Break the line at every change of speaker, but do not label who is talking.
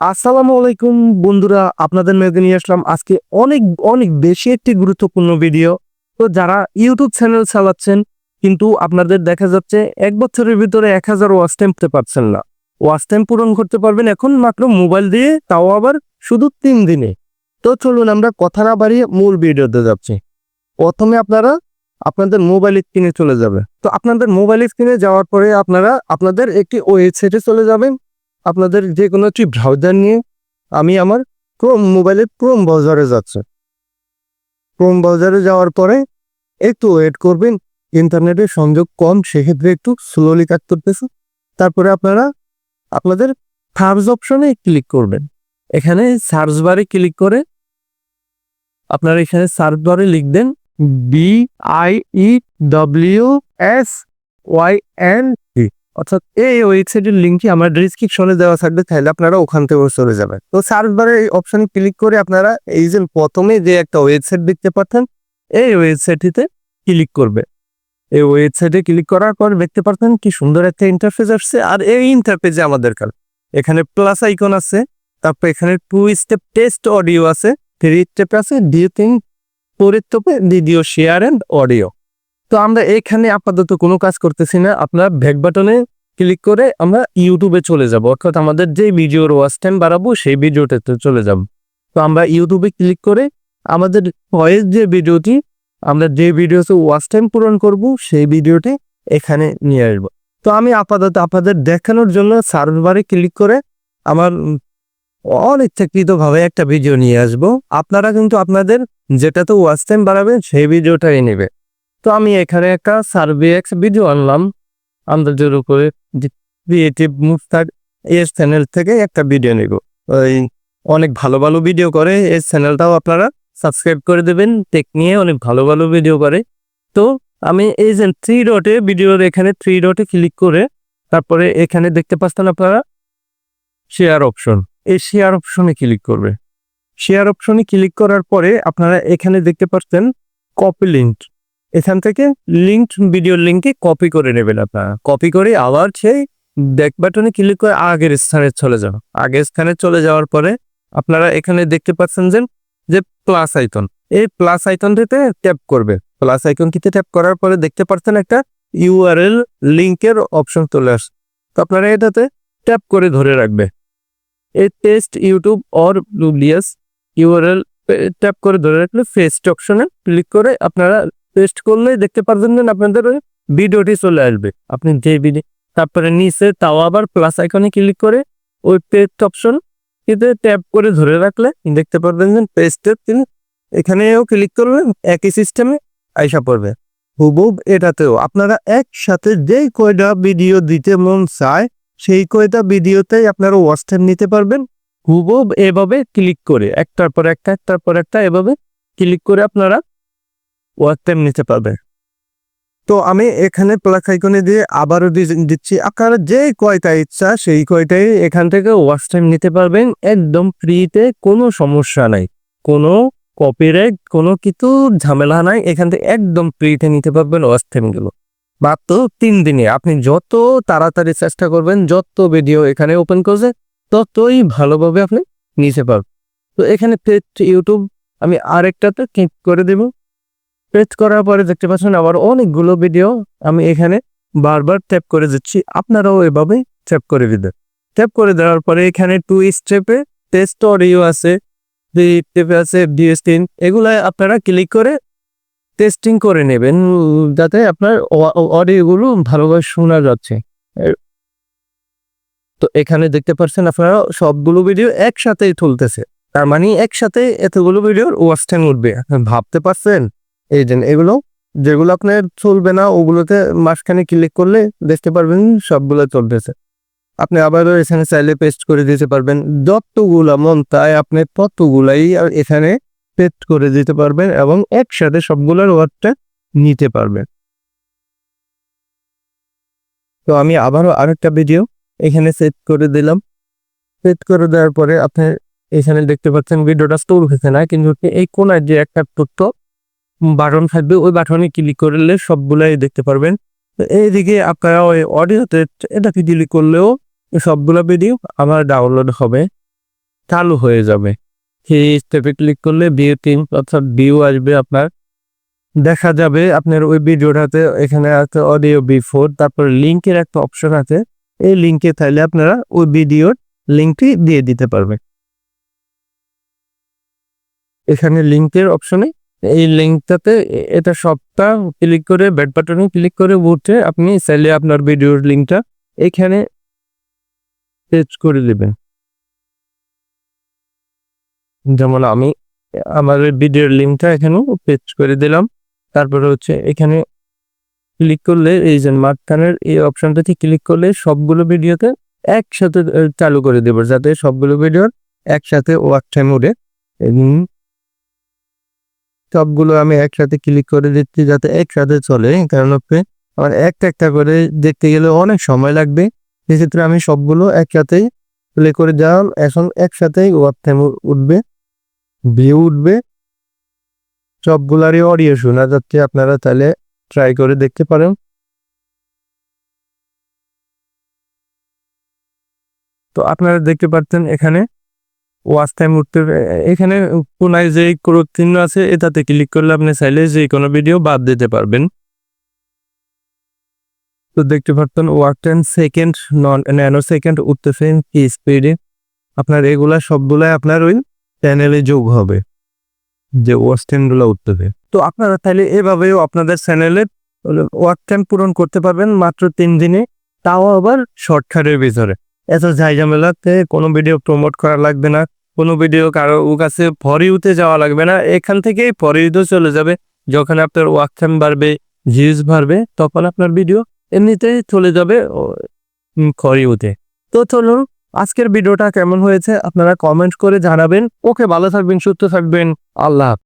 আসসালামু আলাইকুম বন্ধুরা, আপনাদের মাঝে নিয়ে আসলাম আজকে অনেক অনেক বেশি একটি গুরুত্বপূর্ণ ভিডিও। তো যারা ইউটিউব চ্যানেল চালাচ্ছেন কিন্তু আপনাদের দেখা যাচ্ছে 1 বছরের ভিতরে 1000 ওয়াচ টাইম পেতে পারছেন না। ওয়াচ টাইম পূরণ করতে পারবেন এখন মাত্র মোবাইল দিয়ে, তাও আবার শুধু 3 দিনে। তো চলুন আমরা কথা না বাড়িয়ে মূল ভিডিওতে যাচ্ছি। প্রথমে আপনারা আপনাদের মোবাইল স্ক্রিনে চলে যাবে। তো আপনাদের মোবাইল স্ক্রিনে যাওয়ার পরে আপনারা আপনাদের একটি ওয়েবসাইটে চলে যাবেন। আপনাদের যে কোনো একটি ব্রাউজার নিয়ে, আমি আমার মোবাইলের ক্রোম ব্রাউজারে যাচ্ছে। ক্রোম ব্রাউজারে যাওয়ার পরে একটু ওয়েট করবেন, ইন্টারনেটের সংযোগ কম, সেক্ষেত্রে একটু স্লোলি কাজ করতেছে। তারপরে আপনারা আপনাদের সার্চ অপশনে ক্লিক করবেন। এখানে সার্চ বারে ক্লিক করে আপনারা এখানে সার্চ বারে লিখবেন BIEWSYNT, অর্থাৎ এই ওয়েবসাইটের লিঙ্কটি আমার ডেসক্রিপশনে দেওয়া থাকবে, তাহলে আপনারা ওখান থেকে চলে যাবেন। তো সার্চ বারে এই অপশনে ক্লিক করে আপনারা এই যে প্রথমে যে একটা ওয়েবসাইট দেখতে পাচ্ছেন, এই ওয়েবসাইটটিতে ক্লিক করবে। এই ওয়েবসাইটে ক্লিক করার পর দেখতে পাচ্ছেন কি সুন্দর একটা ইন্টারফেস আসছে। আর এই ইন্টারফেসে আমাদের এখানে প্লাস আইকন আছে, তারপর এখানে 2 স্টেপ টেস্ট অডিও আছে, 3 স্টেপ আছে, 2-3 পরিত্তপে ভিডিও শেয়ার এন্ড অডিও। তো আমরা এখানে আপাতত কোনো কাজ করতেছি না। আপনার ব্যাক বাটনে ক্লিক করে আমরা ইউটিউবে চলে যাব, অর্থাৎ আমাদের যে ভিডিওর ওয়াচ টাইম বাড়াবো সেই ভিডিওটাতে চলে যাব। তো আমরা ইউটিউবে ক্লিক করে আমাদের ভয়েস যে ভিডিওটি, আমরা যে ভিডিওতে ওয়াচ টাইম পূরণ করব সেই ভিডিওটি এখানে নিয়ে আসবো। তো আমি আপাতত আপনাদের দেখানোর জন্য সার্চ বারে ক্লিক করে আমার অনিচ্ছাকৃতভাবে একটা ভিডিও নিয়ে আসবো। আপনারা কিন্তু আপনাদের যেটাতে ওয়াচ টাইম বাড়াবেন সেই ভিডিওটাই নেবে। তো আমি এখানে একটা সার্ভেক্স ভিডিও আনলাম আন্দাজের উপরে, ক্রিয়েটিভ মুস্তাক এর চ্যানেল থেকে একটা ভিডিও নেব। ওই অনেক ভালো ভালো ভিডিও করে, এই চ্যানেলটাও আপনারা সাবস্ক্রাইব করে দেবেন। টেক নিয়ে অনেক ভালো ভালো ভিডিও করে। তো আমি এই যে 3 ডটে ভিডিওর এখানে 3 ডটে ক্লিক করে তারপরে এখানে দেখতে পাচ্ছেন আপনারা শেয়ার অপশন, এই শেয়ার অপশনে ক্লিক করবে। শেয়ার অপশনে ক্লিক করার পরে আপনারা এখানে দেখতে পাচ্ছেন কপি লিঙ্ক, এখান থেকে লিঙ্ক ভিডিওর লিঙ্কে কপি করে নেবেন। আপনারা কপি করে আবার সেই ব্যাক বাটনে ক্লিক করে আগের স্থানে চলে যান। আগের স্থানে চলে যাওয়ার পরে আপনারা এখানে দেখতে পাচ্ছেন যে প্লাস আইকন, এই প্লাস আইকনটিতে ট্যাপ করবে। প্লাস আইকনটিতে ট্যাপ করার পরে দেখতে পাচ্ছেন একটা ইউআরএল লিঙ্কের অপশন চলে আসে। তো আপনারা এটাতে ট্যাপ করে ধরে রাখবে। এই টেস্ট ইউটিউব অর ডুব্লিয়াস ইউআরএল ট্যাপ করে ধরে রাখলে পেস্ট অপশনে ক্লিক করে আপনারা পেস্ট করলে দেখতে পারবেন যে আপনাদের ওই ভিডিওটি চলে আসবে। আপনি যে ভিডিও, তারপরে নিচে তাও আবার প্লাস আইকনে ক্লিক করে ওই পেস্ট অপশন কিন্তু ট্যাপ করে ধরে রাখলে দেখতে পারবেন যে পেস্টের তিনি এখানেও ক্লিক করলে একই সিস্টেমে আইসা পড়বে। হুবহুব এটাতেও আপনারা একসাথে যেই কয়টা ভিডিও দিতে মন চায় সেই কয়টা ভিডিওতেই আপনারা ওয়াচ টাইম নিতে পারবেন। হুবহুব এভাবে ক্লিক করে একটার পর একটা এভাবে ক্লিক করে আপনারা ওয়াচ টাইম নিতে পারবেন। তো আমি এখানে প্লাস আইকনে দিয়ে আবারও দিচ্ছি, আপনারা যে কয়টা ইচ্ছা সেই কয়টাই এখান থেকে ওয়াচ টাইম নিতে পারবেন একদম ফ্রিতে, কোনো সমস্যা নাই, কোনো কপিরাইট কোনো কিছু ঝামেলা নাই। এখান থেকে একদম ফ্রিতে নিতে পারবেন ওয়াচ টাইমগুলো মাত্র 3 দিনে। আপনি যত তাড়াতাড়ি চেষ্টা করবেন, যত ভিডিও এখানে ওপেন করছে ততই ভালোভাবে আপনি নিতে পারবেন। তো এখানে পেস্ট ইউটিউব আমি আরেকটাতে ক্লিক করে দেব। পেস্ট করার পরে দেখতে পাচ্ছেন আবার অনেকগুলো ভিডিও আমি এখানে বারবার ট্যাপ করে দিচ্ছি, আপনারাও এভাবে ট্যাপ করে দিবেন। ট্যাপ করে দেওয়ার পরে এখানে 2 স্টেপে টেস্ট অডিও আছে, 3 স্টেপে আছে ডিএস3, এগুলা আপনারা ক্লিক করে টেস্টিং করে নেবেন যাতে আপনার অডিওগুলো ভালোভাবে শোনা যাচ্ছে। তো এখানে দেখতে পাচ্ছেন আপনারা সবগুলো ভিডিও একসাথেই চলতেছে, তার মানে একসাথে এতগুলো ভিডিওর ওয়াচ টাইম উঠবে। ভাবতে পারছেন? এই যে এগুলো যেগুলো আপনার চলবে না ওগুলোতে মাঝখানে ক্লিক করলে দেখতে পারবেন সবগুলো চলতেছে। আপনি আবারও এখানে চাইলে পেস্ট করে দিতে পারবেন, যতগুলা মন তাই আপনি ততগুলাই এখানে পেস্ট করে দিতে পারবেন এবং একসাথে সবগুলোর ওয়াচটা নিতে পারবেন। তো আমি আবারও আরেকটা ভিডিও এখানে সেট করে দিলাম। সেট করে দেওয়ার পরে আপনি এখানে দেখতে পাচ্ছেন ভিডিওটা স্টোর হয়েছে না, কিন্তু এই কোনায় যে একটা তথ্য বাটন থাকবে ওই বাটনে ক্লিক করলে সবগুলাই দেখতে পারবেন। তো এইদিকে আপনারা ওই অডিওতে এটাকে ক্লিক করলেও সবগুলো ভিডিও আমার ডাউনলোড হবে। চালু হয়ে যাবে। সেই স্টেপে ক্লিক করলে ভিউ 3 অর্থাৎ ভিউ আসবে আপনার। দেখা যাবে আপনার ওই ভিডিওটাতে এখানে আছে অডিও বিফোর, তারপর লিঙ্কের একটা অপশন আছে। এই লিঙ্কে চাইলে আপনারা ওই ভিডিওর লিঙ্কটি দিয়ে দিতে পারবেন। এখানে লিঙ্কের অপশনে এই লিঙ্কটাতে এটা সবটা ক্লিক করে ব্যাক বাটনে ক্লিক করে উঠে আপনি চাইলে আপনার ভিডিওর লিঙ্কটা এখানে পেস্ট করে দিবেন। যেমন আমি আমার ভিডিওর লিঙ্কটা এখানেও পেস্ট করে দিলাম। তারপরে হচ্ছে এখানে ক্লিক করলে এই যে মাঝখানের এই অপশনটাতে ক্লিক করলে সবগুলো ভিডিওতে একসাথে চালু করে দেব, যাতে সবগুলো ভিডিওর একসাথে ওয়াচ টাইম উঠে। সবগুলো আমি একসাথে ক্লিক করে দিচ্ছি যাতে একসাথে চলে, কারণ আমার একটা একটা করে দেখতে গেলে অনেক সময় লাগবে। সেক্ষেত্রে আমি সবগুলো একসাথেই প্লে করে দিলাম। এখন একসাথেই ওয়াচ টাইম উঠবে, ভিউ উঠবে, সবগুলারই অডিও শোনা যাচ্ছে। আপনারা তাহলে ট্রাই করে দেখতে পারেন। তো আপনারা দেখতে পাচ্ছেন এখানে ওয়াচ টাইম উঠতে, এখানে কোনায় যে ক্রস চিহ্ন আছে এটাতে ক্লিক করলে আপনি চাইলে যে কোনো ভিডিও বাদ দিতে পারবেন। তো দেখতে পাচ্ছেন watch time second, nano second উঠতেছে কি স্পিডে। আপনার এগুলা সবগুলাই আপনার ওই চ্যানেলে যোগ হবে, যে ওয়াচ টাইমগুলো উঠতেছে। তো আপনারা তাহলে এভাবেও আপনাদের চ্যানেলের ওয়াচ টাইম পূরণ করতে পারবেন মাত্র 3 দিনে, তাও আবার শর্টকাটের ভিতরে। এত ঝামেলাতে কোনো ভিডিও প্রমোট করা লাগবে না, কোনো ভিডিও কারো কাছে ফর ইউতে যাওয়া লাগবে না। এখান থেকেই ফর ইউতে চলে যাবে। যখন আপনার ওয়াচ টাইম বাড়বে, ভিউজ বাড়বে, তখন আপনার ভিডিও এমনিতেই চলে যাবে ফর ইউতে। তো চলুন, আজকের ভিডিওটা কেমন হয়েছে আপনারা কমেন্ট করে জানাবেন। ওকে, ভালো থাকবেন, সুস্থ থাকবেন, আল্লাহ হাফেজ।